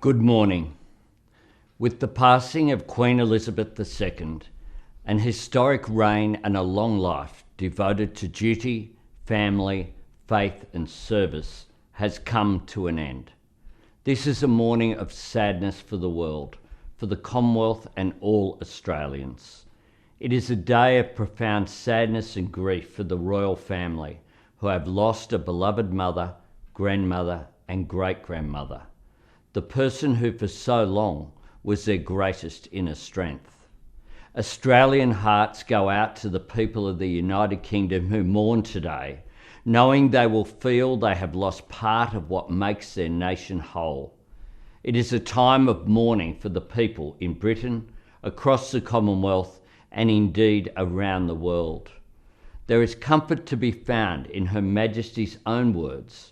Good morning. With the passing of Queen Elizabeth II, an historic reign and a long life devoted to duty, family, faith and service has come to an end. This is a morning of sadness for the world, for the Commonwealth and all Australians. It is a day of profound sadness and grief for the royal family who have lost a beloved mother, grandmother and great-grandmother, the person who for so long was their greatest inner strength. Australian hearts go out to the people of the United Kingdom who mourn today, knowing they will feel they have lost part of what makes their nation whole. It is a time of mourning for the people in Britain, across the Commonwealth, and indeed around the world. There is comfort to be found in Her Majesty's own words.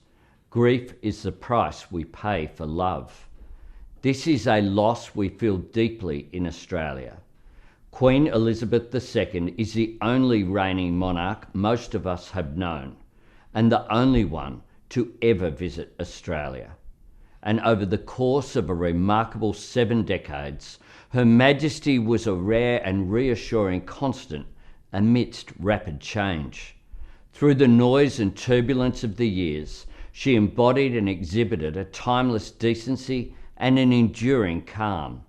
Grief is the price we pay for love. This is a loss we feel deeply in Australia. Queen Elizabeth II is the only reigning monarch most of us have known, and the only one to ever visit Australia. And over the course of a remarkable 7 decades, Her Majesty was a rare and reassuring constant amidst rapid change. Through the noise and turbulence of the years, she embodied and exhibited a timeless decency and an enduring calm.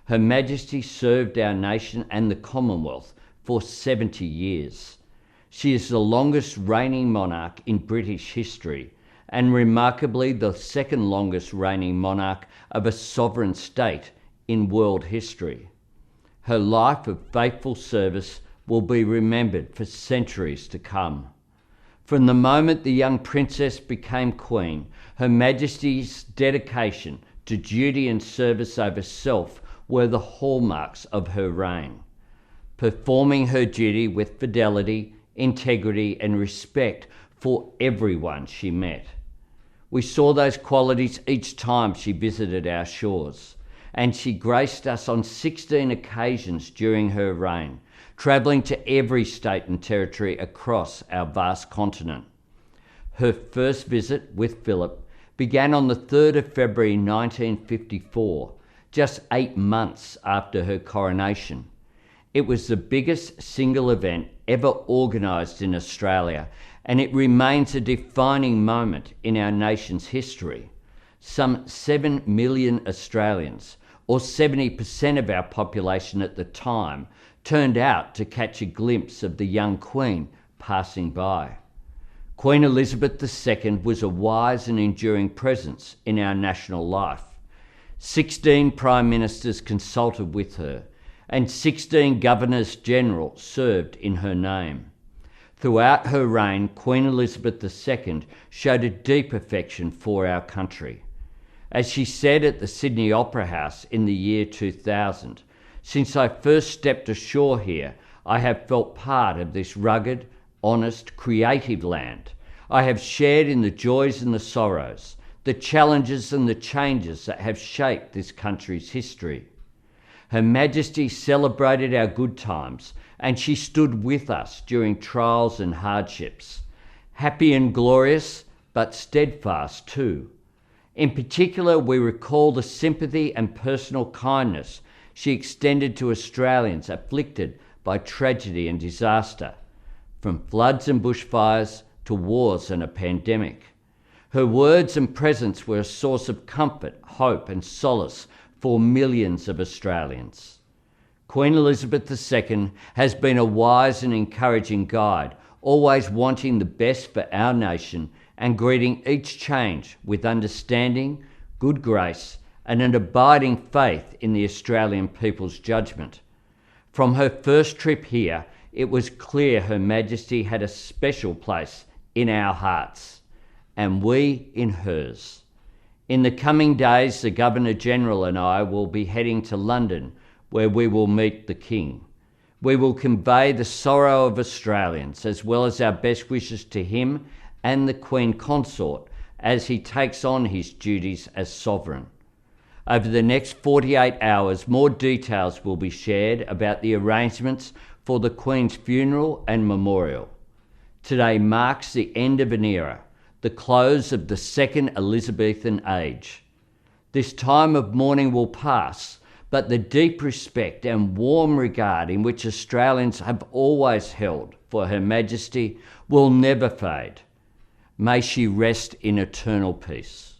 Her Majesty served our nation and the Commonwealth for 70 years. She is the longest reigning monarch in British history and remarkably the second longest reigning monarch of a sovereign state in world history. Her life of faithful service will be remembered for centuries to come. From the moment the young princess became queen, Her Majesty's dedication to duty and service over self were the hallmarks of her reign. Performing her duty with fidelity, integrity and respect for everyone she met. We saw those qualities each time she visited our shores, and she graced us on 16 occasions during her reign, travelling to every state and territory across our vast continent. Her first visit with Philip began on the 3rd of February 1954, just 8 months after her coronation. It was the biggest single event ever organised in Australia, and it remains a defining moment in our nation's history. Some 7 million Australians, or 70% of our population at the time, turned out to catch a glimpse of the young Queen passing by. Queen Elizabeth II was a wise and enduring presence in our national life. 16 Prime Ministers consulted with her, and 16 Governors-General served in her name. Throughout her reign, Queen Elizabeth II showed a deep affection for our country. As she said at the Sydney Opera House in the year 2000, "Since I first stepped ashore here, I have felt part of this rugged, honest, creative land. I have shared in the joys and the sorrows, the challenges and the changes that have shaped this country's history." Her Majesty celebrated our good times, and she stood with us during trials and hardships. Happy and glorious, but steadfast too. In particular, we recall the sympathy and personal kindness she extended to Australians afflicted by tragedy and disaster, from floods and bushfires to wars and a pandemic. Her words and presence were a source of comfort, hope and solace for millions of Australians. Queen Elizabeth II has been a wise and encouraging guide, always wanting the best for our nation and greeting each change with understanding, good grace and an abiding faith in the Australian people's judgment. From her first trip here, it was clear Her Majesty had a special place in our hearts, and we in hers. In the coming days, the Governor-General and I will be heading to London, where we will meet the King. We will convey the sorrow of Australians, as well as our best wishes to him and the Queen Consort as he takes on his duties as sovereign. Over the next 48 hours, more details will be shared about the arrangements for the Queen's funeral and memorial. Today marks the end of an era, the close of the Second Elizabethan age. This time of mourning will pass, but the deep respect and warm regard in which Australians have always held for Her Majesty will never fade. May she rest in eternal peace.